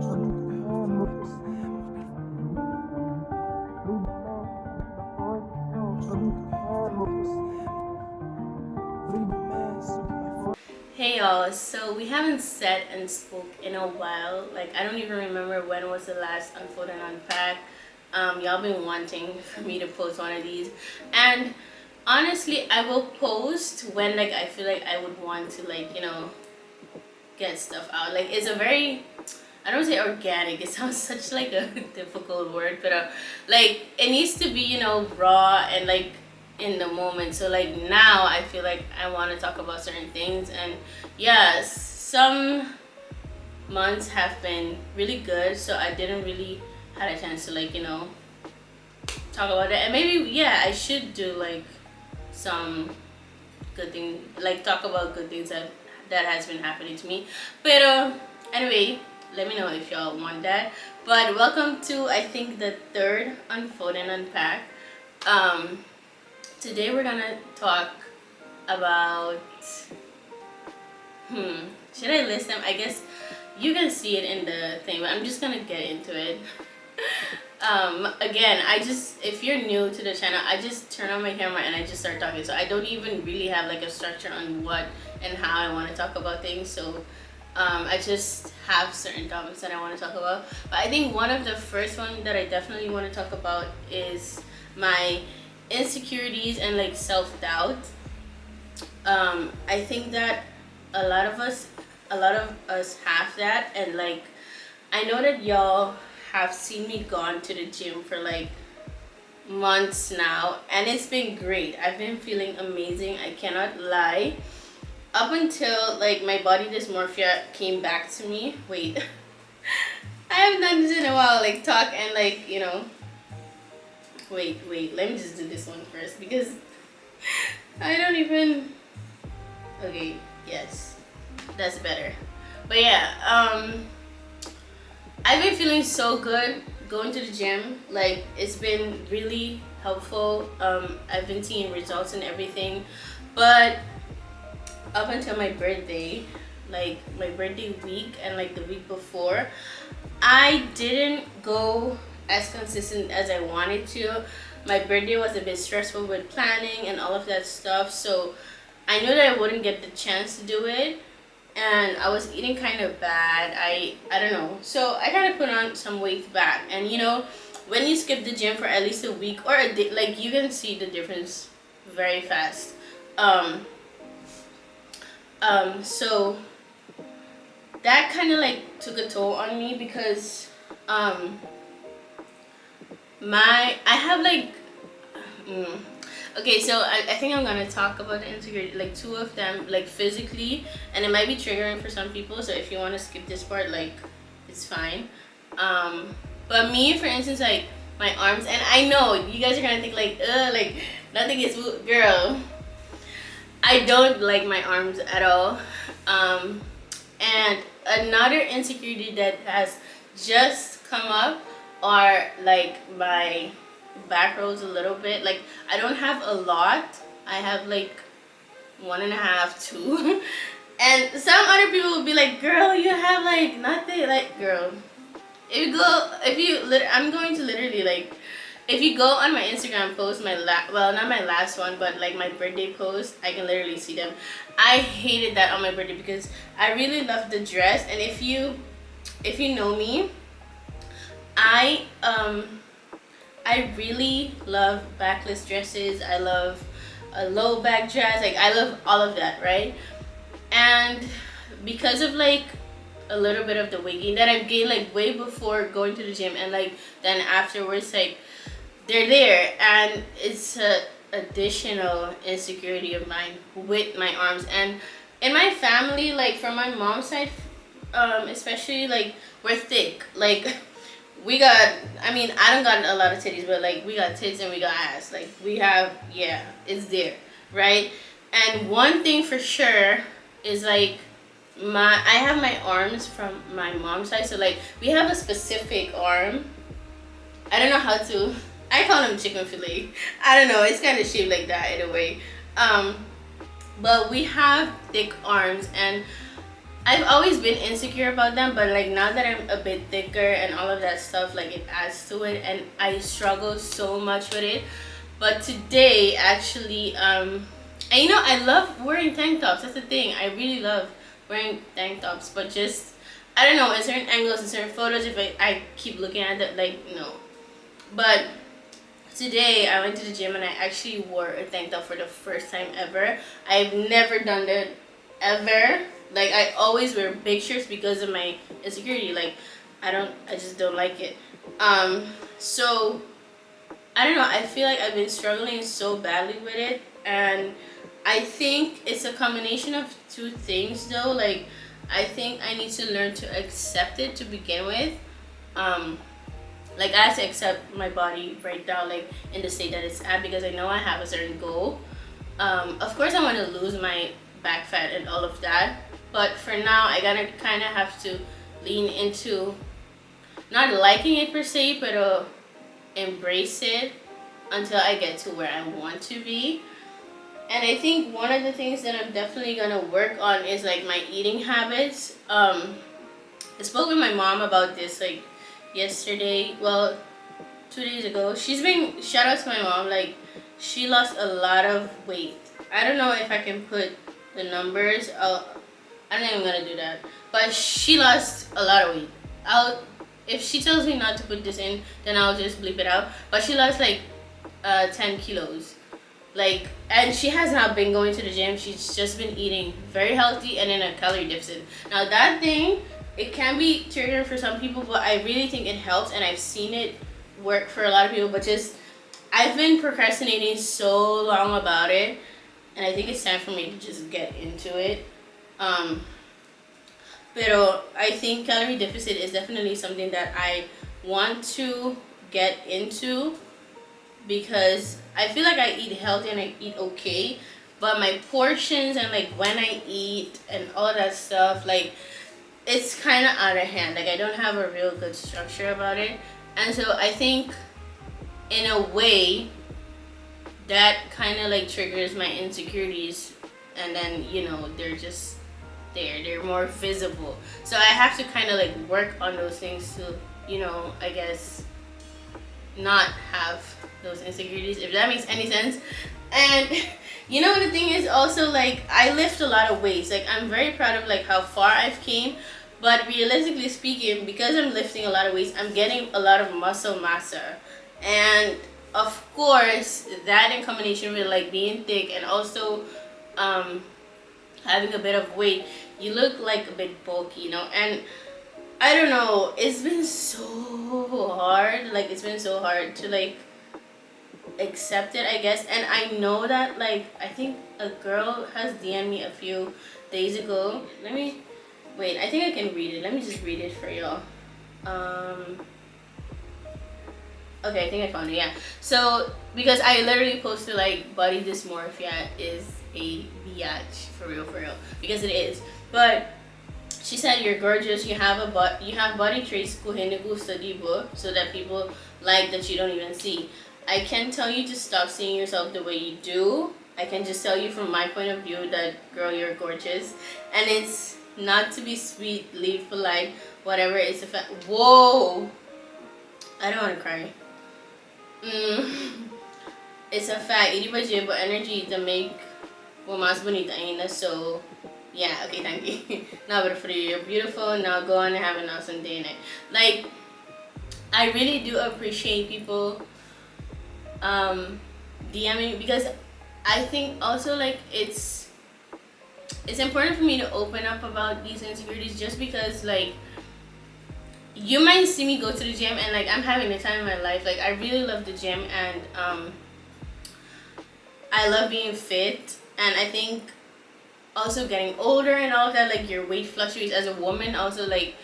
Hey y'all, so we haven't said and spoke in a while. Like, I don't even remember when was the last Unfold and Unpack. Y'all been wanting for me to post one of these, and honestly, I will post when like I feel like I would want to, like, get stuff out. Like, it's a very, I don't say organic. It sounds such like a difficult word, but like, it needs to be raw and like in the moment. So like now I feel like I want to talk about certain things, and yes, some months have been really good, so I didn't really had a chance to like talk about it. And maybe, yeah, I should do like some good thing, like talk about good things that has been happening to me. But anyway, let me know if y'all want that. But welcome to, I think, the third Unfold and Unpack. Today we're gonna talk about should I list them? I guess you can see it in the thing, but I'm just gonna get into it. Again, if you're new to the channel, I just turn on my camera and I just start talking. So I don't even really have like a structure on what and how I want to talk about things. So I just have certain topics that I want to talk about. But I think one of the first one that I definitely want to talk about is my insecurities and like self-doubt. I think that a lot of us have that, and like I know that y'all have seen me gone to the gym for like months now, and it's been great. I've been feeling amazing, I cannot lie, up until like my body dysmorphia came back to me. Wait, I haven't done this in a while, like talk and like wait, let me just do this one first because I don't even, okay, yes, that's better. But yeah, I've been feeling so good going to the gym. Like, it's been really helpful. I've been seeing results and everything. But up until my birthday, like my birthday week and like the week before, I didn't go as consistent as I wanted to. My birthday was a bit stressful with planning and all of that stuff. So I knew that I wouldn't get the chance to do it, and I was eating kind of bad. I don't know. So I kind of put on some weight back, and when you skip the gym for at least a week or a day, like you can see the difference very fast. So that kind of like took a toll on me because I have like okay, so I think I'm gonna talk about the insecurity, like two of them, like physically, and it might be triggering for some people. So if you want to skip this part, like it's fine. But me, for instance, like my arms, and I know you guys are gonna think like nothing is girl. I don't like my arms at all. And another insecurity that has just come up are like my back rolls a little bit. Like, I don't have a lot. I have like 1.5, 2. And some other people would be like, girl, you have like nothing. Like, girl, I'm going to literally like, if you go on my Instagram post, well, not my last one, but like my birthday post, I can literally see them. I hated that on my birthday because I really love the dress. And if you know me, I really love backless dresses. I love a low back dress. Like, I love all of that, right? And because of like a little bit of the weight gain that I've gained like way before going to the gym, and like then afterwards, like they're there, and it's a additional insecurity of mine with my arms. And in my family, like from my mom's side, especially, like we're thick. Like, we got, I mean, I don't got a lot of titties, but like we got tits and we got ass. Like, we have, yeah, it's there, right? And one thing for sure is like I have my arms from my mom's side, so like we have a specific arm. I don't know how to, I call them chicken fillet. I don't know, it's kind of shaped like that in a way. But we have thick arms, and I've always been insecure about them, but like now that I'm a bit thicker and all of that stuff, like it adds to it, and I struggle so much with it. But today, actually, and you know, I love wearing tank tops. That's the thing. I really love wearing tank tops, but just I don't know, in certain angles, in certain photos, if I keep looking at it, like no. But today I went to the gym and I actually wore a tank top for the first time ever. I've never done that ever. Like I always wear big shirts because of my insecurity. Like I just don't like it. So I don't know, I feel like I've been struggling so badly with it, and I think it's a combination of two things though. Like I think I need to learn to accept it to begin with. Um like I have to accept my body right now, like in the state that it's at, because I know I have a certain goal. Of course I want to lose my back fat and all of that, but for now I gotta kind of have to lean into not liking it per se, but embrace it until I get to where I want to be. And I think one of the things that I'm definitely gonna work on is like my eating habits. I spoke with my mom about this like yesterday. Well, 2 days ago. She's been shout out to my mom. Like she lost a lot of weight. I don't know if I can put the numbers. I don't think I'm gonna do that. But she lost a lot of weight. I'll if she tells me not to put this in, then I'll just bleep it out. But she lost like 10 kilos. Like, and she has not been going to the gym. She's just been eating very healthy and in a calorie deficit. Now that thing, it can be triggering for some people, but I really think it helps, and I've seen it work for a lot of people. But just I've been procrastinating so long about it, and I think it's time for me to just get into it. Pero I think calorie deficit is definitely something that I want to get into, because I feel like I eat healthy and I eat okay, but my portions and like when I eat and all of that stuff, like it's kind of out of hand. Like I don't have a real good structure about it, and so I think in a way that kind of like triggers my insecurities, and then you know they're more visible. So I have to kind of like work on those things to, you know, I guess not have those insecurities, if that makes any sense. And you know, the thing is also like I lift a lot of weights. Like I'm very proud of like how far I've came, but realistically speaking, because I'm lifting a lot of weights, I'm getting a lot of muscle mass, and of course that in combination with like being thick and also having a bit of weight, you look like a bit bulky, you know. And I don't know, it's been so hard. Like it's been so hard to like accept it, I guess. And I know that like I think a girl has DM'd me a few days ago. Let me wait, I think I can read it. Let me just read it for y'all. Okay, I think I found it, yeah. So because I literally posted like body dysmorphia is a biatch, for real, because it is. But she said you're gorgeous, you have body traits so that people like that you don't even see. I can tell you to stop seeing yourself the way you do. I can just tell you from my point of view that girl, you're gorgeous, and it's not to be sweet, leave polite, whatever. It's a fact. Whoa, I don't want to cry. It's a fact. Hindi ba jibo energy to make mo mas bonita ainda. So yeah, okay, thank you. Now, but for you, you're beautiful. Now go on and have an awesome day night. Like, I really do appreciate people DMing, because I think also like it's important for me to open up about these insecurities, just because like you might see me go to the gym and like I'm having the time of my life. Like I really love the gym, and I love being fit, and I think also getting older and all of that, like your weight fluctuates as a woman. Also like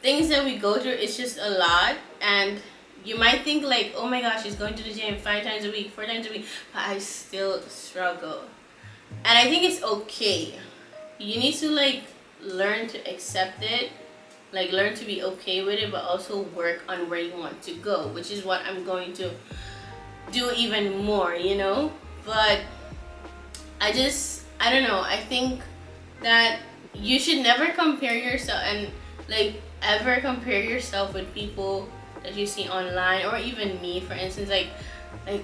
things that we go through, it's just a lot. And you might think like, oh my gosh, she's going to the gym 5 times a week, 4 times a week, but I still struggle. And I think it's okay. You need to like learn to accept it, like learn to be okay with it, but also work on where you want to go, which is what I'm going to do even more, you know. But I don't know, I think that you should never compare yourself and like ever compare yourself with people that you see online, or even me, for instance. Like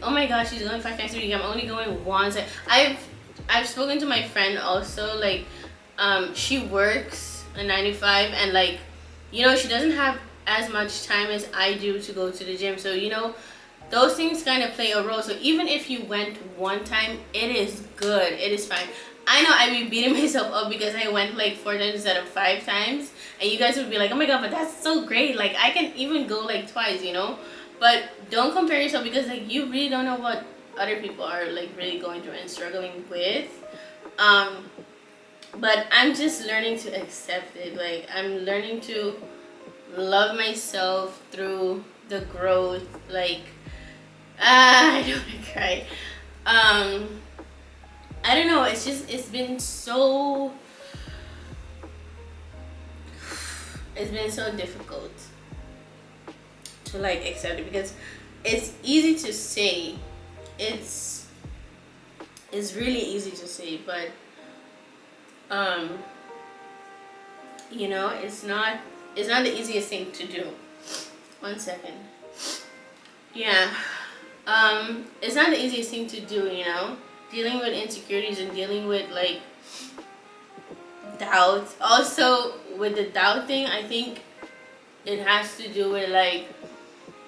oh my gosh, she's going 5 times a week, I'm only going once. Like, I've spoken to my friend also, like she works a 9 to 5, and like, you know, she doesn't have as much time as I do to go to the gym. So, you know, those things kind of play a role. So even if you went one time, it is good. It is fine. I know I'd be beating myself up because I went like 4 times instead of 5 times. And you guys would be like, oh my god, but that's so great. Like, I can even go like twice, you know? But don't compare yourself, because like you really don't know what other people are like really going through and struggling with. But I'm just learning to accept it. Like, I'm learning to love myself through the growth. Like, I don't want to cry. I don't know. It's been so difficult to like accept it, because it's easy to say. It's really easy to say, but you know, it's not the easiest thing to do. 1 second. Yeah. It's not the easiest thing to do, you know, dealing with insecurities and dealing with like doubt. Also with the doubt thing, I think it has to do with like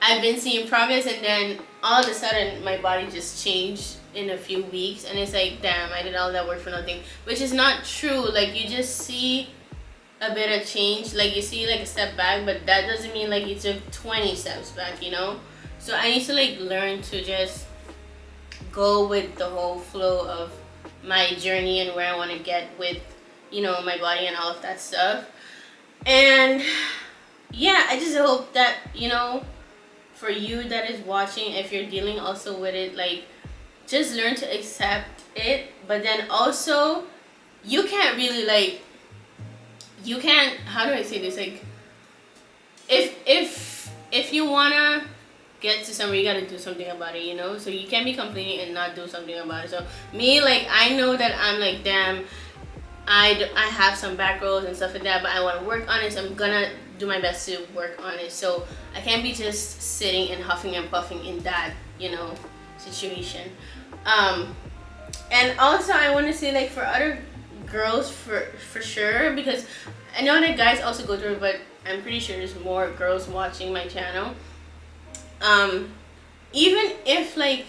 I've been seeing progress, and then all of a sudden my body just changed in a few weeks, and it's like, damn, I did all that work for nothing, which is not true. Like, you just see a bit of change, like you see like a step back, but that doesn't mean like you took 20 steps back, you know. So I need to like learn to just go with the whole flow of my journey and where I want to get with, you know, my body and all of that stuff. And yeah, I just hope that, you know, for you that is watching, if you're dealing also with it, like, just learn to accept it. But then also, you can't really like, you can't, how do I say this, like, if you wanna get to somewhere, you gotta do something about it, you know. So you can't be complaining and not do something about it. So me, like, I know that I'm like, damn, I have some back rolls and stuff like that, but I want to work on it, so I'm gonna do my best to work on it. So I can't be just sitting and huffing and puffing in that, you know, situation. And also I want to say, like, for other girls, for sure, because I know that guys also go through it, but I'm pretty sure there's more girls watching my channel. Even if like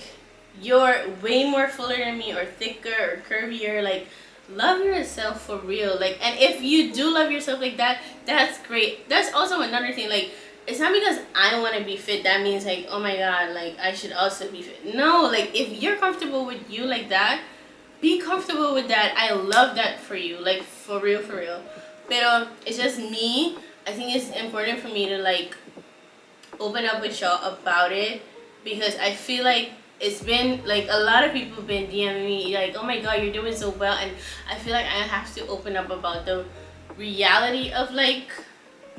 you're way more fuller than me, or thicker or curvier, like, love yourself for real. Like, and if you do love yourself like that, that's great. That's also another thing. Like, it's not because I want to be fit that means like, oh my god, like, I should also be fit. No, like, if you're comfortable with you like that, be comfortable with that. I love that for you, like, for real, for real. But it's just me. I think it's important for me to like open up with y'all about it, because I feel like it's been like a lot of people have been DMing me like, oh my god, you're doing so well, and I feel like I have to open up about the reality of like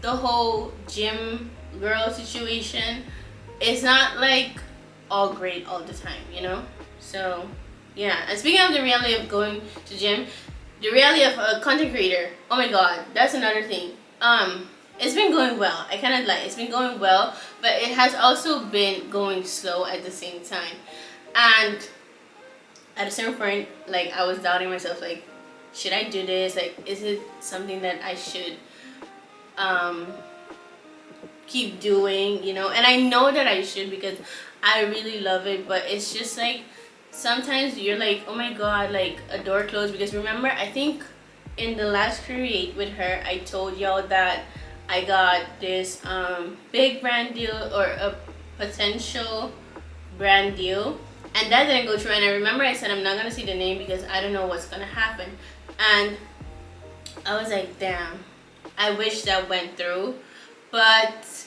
the whole gym girl situation. It's not like all great all the time, you know. So yeah, and speaking of the reality of going to gym, the reality of a content creator, oh my god, that's another thing. It's been going well. I cannot lie. It's been going well, but it has also been going slow at the same time. And at a certain point, like, I was doubting myself, like, should I do this? Like, is it something that I should keep doing, you know? And I know that I should, because I really love it, but it's just like, sometimes you're like, oh my god, like, a door closed. Because remember, I think in the last Create with her, I told y'all that I got this big brand deal, or a potential brand deal, and that didn't go through. And I remember I said I'm not gonna say the name because I don't know what's gonna happen. And I was like, damn, I wish that went through. But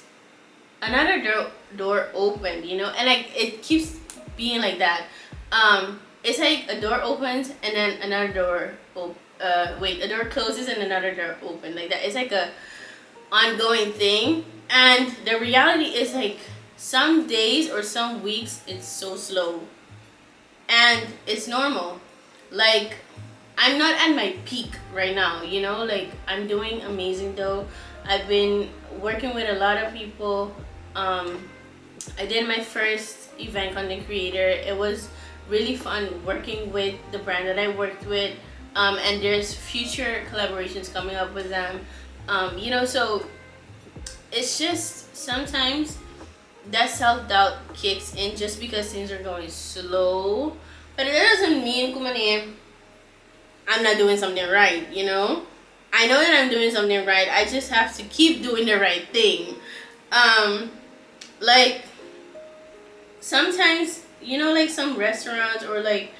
another door opened, you know. And like, it keeps being like that. It's like a door opens and then another door a door closes and another door opens, like that. It's like a ongoing thing. And the reality is, like, some days or some weeks it's so slow, and it's normal. Like, I'm not at my peak right now, you know, like I'm doing amazing though. I've been working with a lot of people. I did my first event content creator. It was really fun working with the brand that I worked with. And there's future collaborations coming up with them. You know, so it's just sometimes that self-doubt kicks in just because things are going slow. But it doesn't mean, kumani, I'm not doing something right, you know? I know that I'm doing something right. I just have to keep doing the right thing. Like sometimes, you know, like some restaurants or like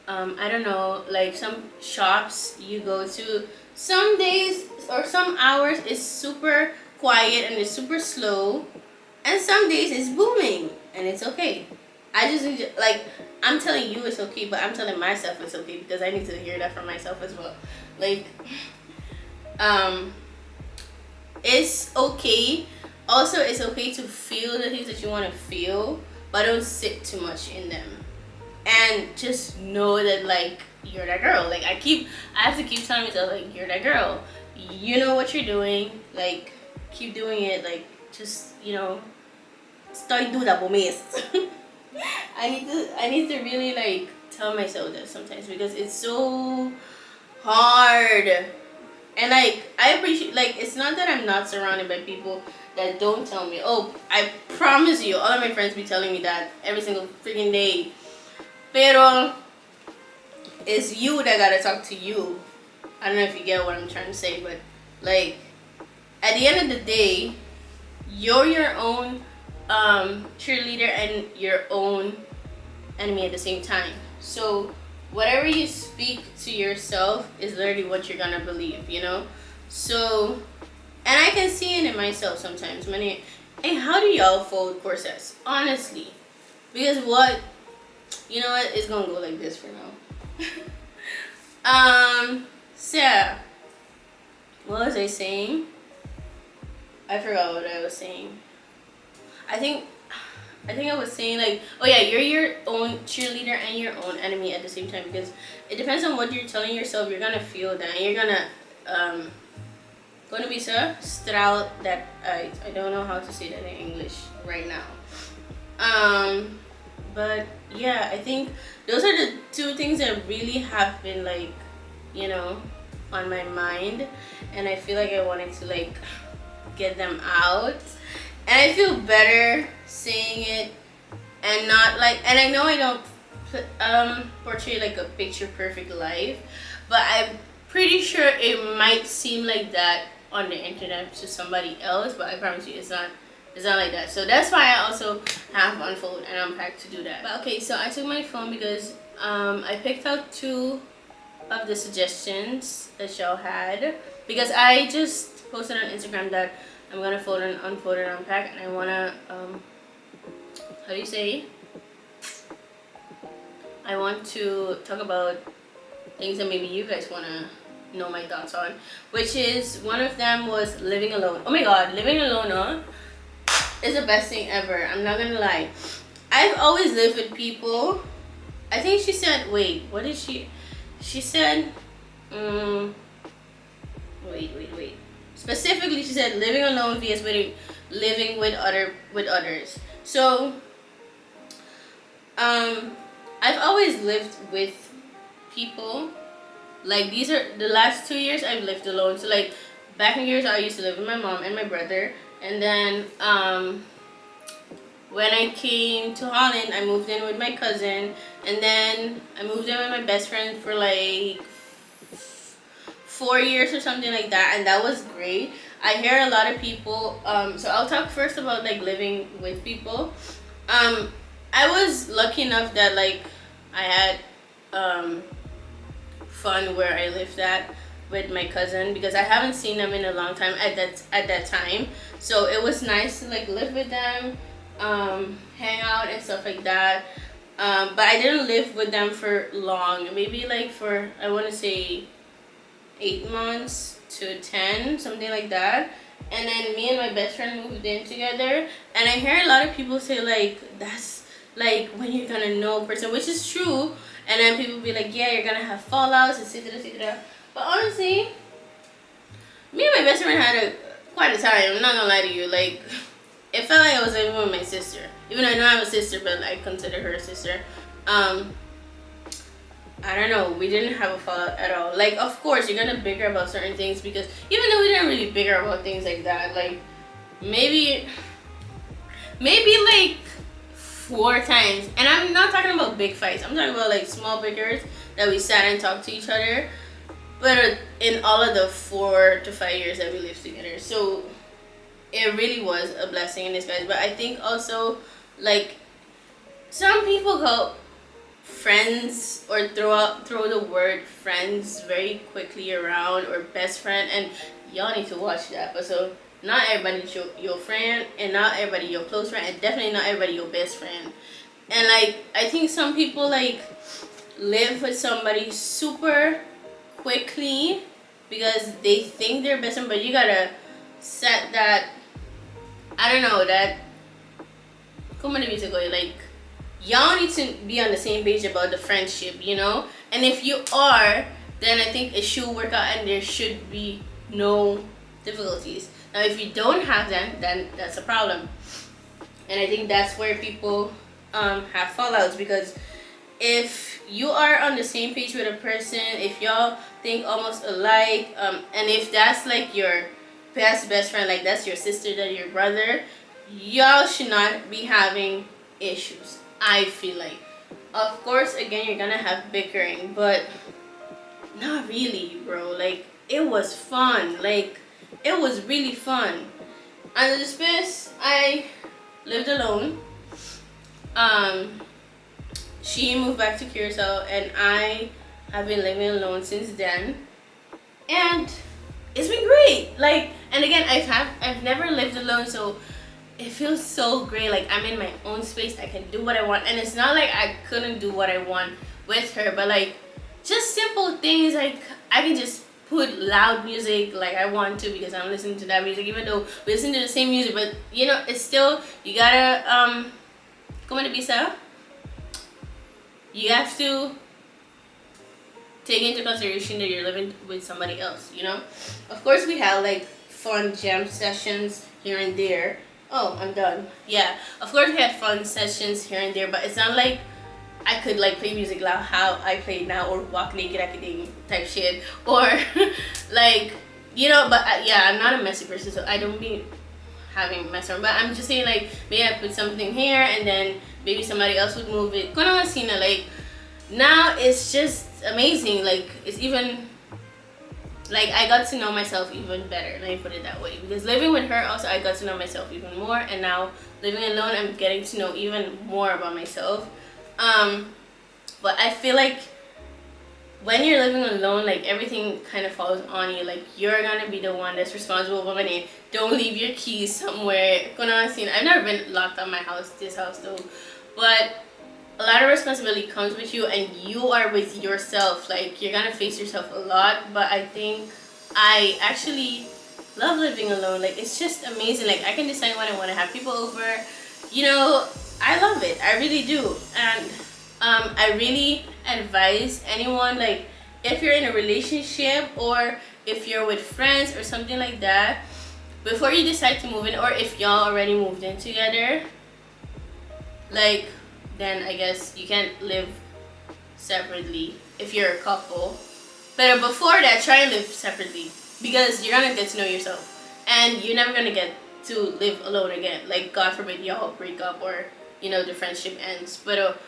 I don't know, like some shops you go to, some days or some hours is super quiet and it's super slow, and some days it's booming and it's okay. I just need to, like, I'm telling you it's okay, but I'm telling myself it's okay because I need to hear that from myself as well. Like, um, it's okay. Also, it's okay to feel the things that you want to feel, but don't sit too much in them. And just know that, like, you're that girl. Like, I have to keep telling myself, like, you're that girl. You know what you're doing. Like, keep doing it. Like, just, you know, start do that, miss. I need to really, like, tell myself that sometimes because it's so hard. And like I appreciate, like, it's not that I'm not surrounded by people that don't tell me. Oh, I promise you, all of my friends be telling me that every single freaking day. Pero it's you that gotta talk to you. I don't know if you get what I'm trying to say, but like at the end of the day, you're your own cheerleader and your own enemy at the same time. So whatever you speak to yourself is literally what you're gonna believe, you know? So, and I can see it in myself sometimes. Hey, how do y'all fold corsets? Honestly. Because what, you know what, it's gonna go like this for now. So yeah. What was I saying? I forgot what I was saying. I think I was saying, like, oh yeah, you're your own cheerleader and your own enemy at the same time, because it depends on what you're telling yourself. You're gonna feel that, and you're gonna be so stral that I don't know how to say that in English right now. But yeah, I think those are the two things that really have been, like, you know, on my mind, and I feel like I wanted to, like, get them out. And I feel better saying it and not like, and I know I don't portray like a picture perfect life, but I'm pretty sure it might seem like that on the internet to somebody else, but I promise you it's not like that. So that's why I also have Unfold and Unpack to do that. But okay, so I took my phone because I picked out 2 of the suggestions that y'all had, because I just posted on Instagram that I'm gonna fold and unfold and unpack, and I wanna how do you say? I want to talk about things that maybe you guys wanna know my thoughts on, which is one of them was living alone. Oh my god, living alone, is the best thing ever. I'm not gonna lie. I've always lived with people. I think she said, wait, what did she said, wait. Specifically, she said living alone vs living with others. So, I've always lived with people. Like, these are the last 2 years I've lived alone. So like back in years I used to live with my mom and my brother, and then when I came to Holland, I moved in with my cousin, and then I moved in with my best friend for like 4 years or something like that, and that was great. I hear a lot of people, so I'll talk first about like living with people. I was lucky enough that like I had fun where I lived at with my cousin, because I haven't seen them in a long time at that time. So it was nice to like live with them, hang out and stuff like that. But I didn't live with them for long. Maybe like for, I want to say 8 months to 10, something like that. And then me and my best friend moved in together. And I hear a lot of people say like that's like when you're gonna know a person, which is true. And then people be like, yeah, you're gonna have fallouts, etc., etc. But honestly, me and my best friend had quite a time. I'm not gonna lie to you. Like, it felt like I was living with my sister. Even though I know I have a sister, but I consider her a sister. I don't know. We didn't have a fallout at all. Like, of course, you're gonna bicker about certain things because even though we didn't really bicker about things like that, like maybe like 4 times. And I'm not talking about big fights. I'm talking about like small bickers that we sat and talked to each other. But in all of the 4 to 5 years that we lived together, so it really was a blessing in disguise. But I think also, like, some people go friends or throw the word friends very quickly around, or best friend, and y'all need to watch that. But so not everybody's your friend, and not everybody your close friend, and definitely not everybody your best friend. And like, I think some people like live with somebody super quickly because they think they're best friend, but you gotta set that, I don't know, that come on the music way, like y'all need to be on the same page about the friendship, you know? And if you are, then I think it should work out and there should be no difficulties. Now if you don't have them, then that's a problem. And I think that's where people have fallouts, because if you are on the same page with a person, if y'all think almost alike, and if that's like your best friend, like that's your sister, that's your brother, y'all should not be having issues, I feel like. Of course, again, you're gonna have bickering, but not really, bro. Like, it was fun. Like, it was really fun. And the space, I lived alone. She moved back to Curacao, and I have been living alone since then. And it's been great. Like, and again, I've never lived alone, so it feels so great. Like, I'm in my own space. I can do what I want, and it's not like I couldn't do what I want with her, but like just simple things, like I can just put loud music like I want to because I'm listening to that music, even though we listen to the same music, but you know, it's still, you gotta come on the bisa, you have to take into consideration that you're living with somebody else, you know. Of course, we have like fun jam sessions here and there. Oh, I'm done. Yeah, of course we had fun sessions here and there, but it's not like I could like play music loud how I play now, or walk naked academia type shit, or like, you know. But yeah, I'm not a messy person, so I don't be having mess around. But I'm just saying, like, maybe I put something here and then maybe somebody else would move it. Like, now it's just amazing. Like, it's even like I got to know myself even better. Let me put it that way. Because living with her also, I got to know myself even more, and now living alone, I'm getting to know even more about myself. But I feel like when you're living alone, like everything kind of falls on you. Like, you're gonna be the one that's responsible for money. Don't leave your keys somewhere. I've never been locked out my house, this house though, but a lot of responsibility comes with you, and you are with yourself. Like, you're gonna face yourself a lot. But I think I actually love living alone. Like, it's just amazing. Like, I can decide when I want to have people over, you know. I love it, I really do. And I really advise anyone, like, if you're in a relationship or if you're with friends or something like that, before you decide to move in, or if y'all already moved in together, like, then I guess you can't live separately if you're a couple. But before that, try and live separately, because you're gonna get to know yourself, and you're never gonna get to live alone again. Like, God forbid y'all break up, or you know, the friendship ends. But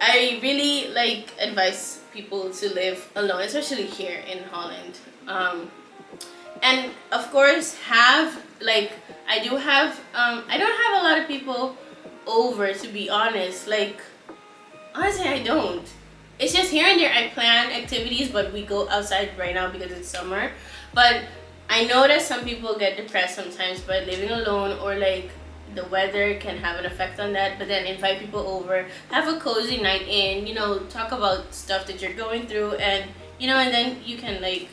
I really like advise people to live alone, especially here in Holland. And of course, have like, I don't have a lot of people over, to be honest. Like, honestly, I don't. It's just here and there I plan activities, but we go outside right now because it's summer. But I know that some people get depressed sometimes by living alone, or like the weather can have an effect on that. But then invite people over, have a cozy night in, you know, talk about stuff that you're going through, and you know, and then you can like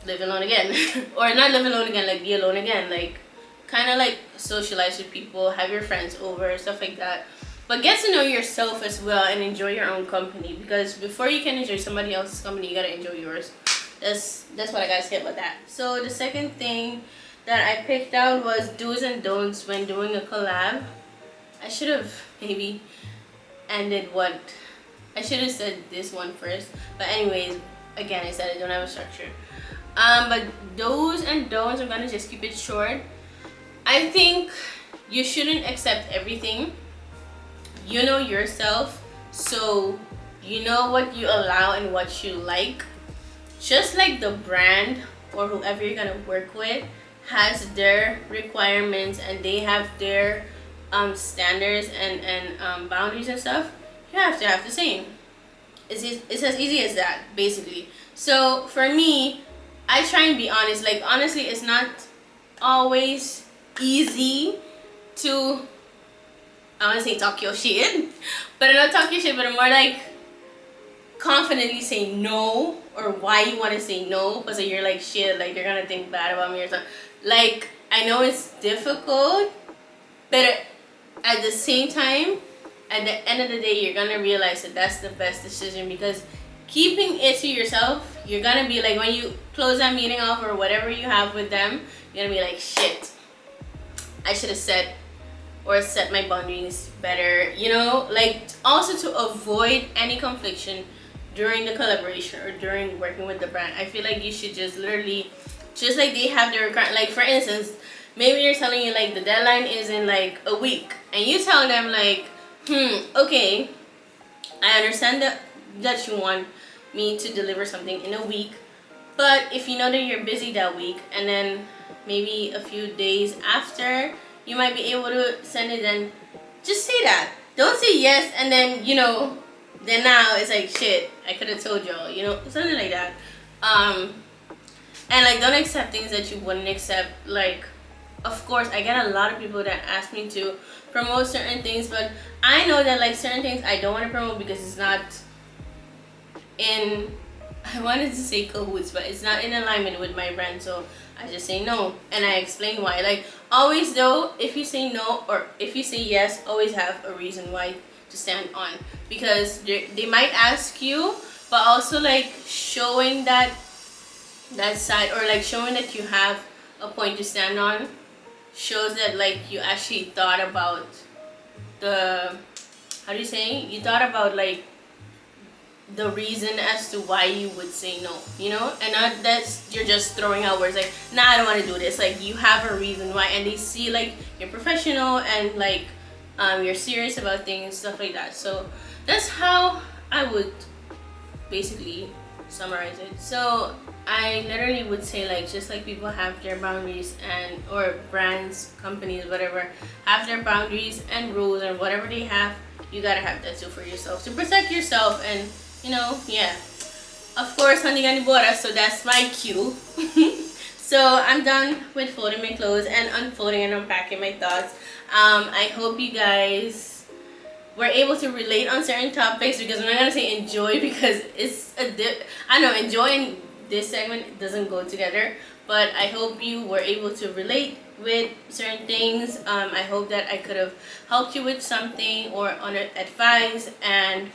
live alone again. Or not live alone again, like be alone again, like kind of like socialize with people, have your friends over, stuff like that. But get to know yourself as well and enjoy your own company, because before you can enjoy somebody else's company, you gotta enjoy yours. That's what I gotta say about that. So the second thing that I picked out was do's and don'ts when doing a collab. I should have maybe ended what I should have said this one first. But anyways, again, I said I don't have a structure. But do's and don'ts, I'm gonna just keep it short. I think you shouldn't accept everything. You know yourself, so you know what you allow and what you like. Just like the brand or whoever you're gonna work with has their requirements and they have their standards and boundaries and stuff, you have to have the same. It's as easy as that, basically. So for me, I try and be honest. Like, honestly, it's not always easy to, I want to say talk your shit, but I'm not talking shit, but I'm more like confidently say no, or why you want to say no, because you're like, shit, like they're gonna think bad about me or something. Like, I know it's difficult, but at the same time, at the end of the day, you're gonna realize that that's the best decision, because keeping it to yourself, you're gonna be like, when you close that meeting off or whatever you have with them, you're gonna be like, shit, I should have said or set my boundaries better, you know. Like, also to avoid any confliction during the collaboration or during working with the brand, I feel like you should just literally, just like they have their, like for instance, maybe they're telling you like the deadline is in like a week, and you tell them like, okay, I understand that you want me to deliver something in a week, but if you know that you're busy that week, and then maybe a few days after you might be able to send it, then just say that. Don't say yes and then, you know, then now it's like, shit, I could have told y'all, you know, something like that. And like, don't accept things that you wouldn't accept. Like, of course, I get a lot of people that ask me to promote certain things, but I know that like certain things I don't want to promote because it's not in, I wanted to say cahoots, but it's not in alignment with my brand, so I just say no, and I explain why. Like, always though, if you say no or if you say yes, always have a reason why to stand on, because they might ask you, but also like showing that side, or like showing that you have a point to stand on, shows that like you actually thought about the, how do you say, you thought about like the reason as to why you would say no, you know, and not that you're just throwing out words like, nah, I don't want to do this. Like, you have a reason why, and they see like you're professional and like you're serious about things, stuff like that. So that's how I would basically summarize it. So I literally would say, like, just like people have their boundaries, and or brands, companies, whatever, have their boundaries and rules and whatever they have, you gotta have that too for yourself, to protect yourself. And you know, yeah, of course, honey gani bora, so that's my cue. So I'm done with folding my clothes and unfolding and unpacking my thoughts. I hope you guys were able to relate on certain topics, because I'm not gonna say enjoy, because it's I know enjoy and this segment doesn't go together, but I hope you were able to relate with certain things. I hope that I could have helped you with something or on advice, and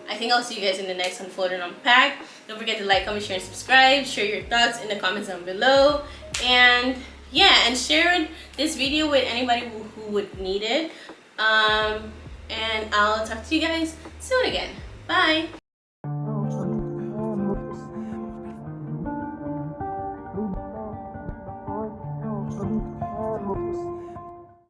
I think I'll see you guys in the next Unfold and Unpack. Don't forget to like, comment, share, and subscribe. Share your thoughts in the comments down below. And yeah, and share this video with anybody who would need it. And I'll talk to you guys soon again. Bye!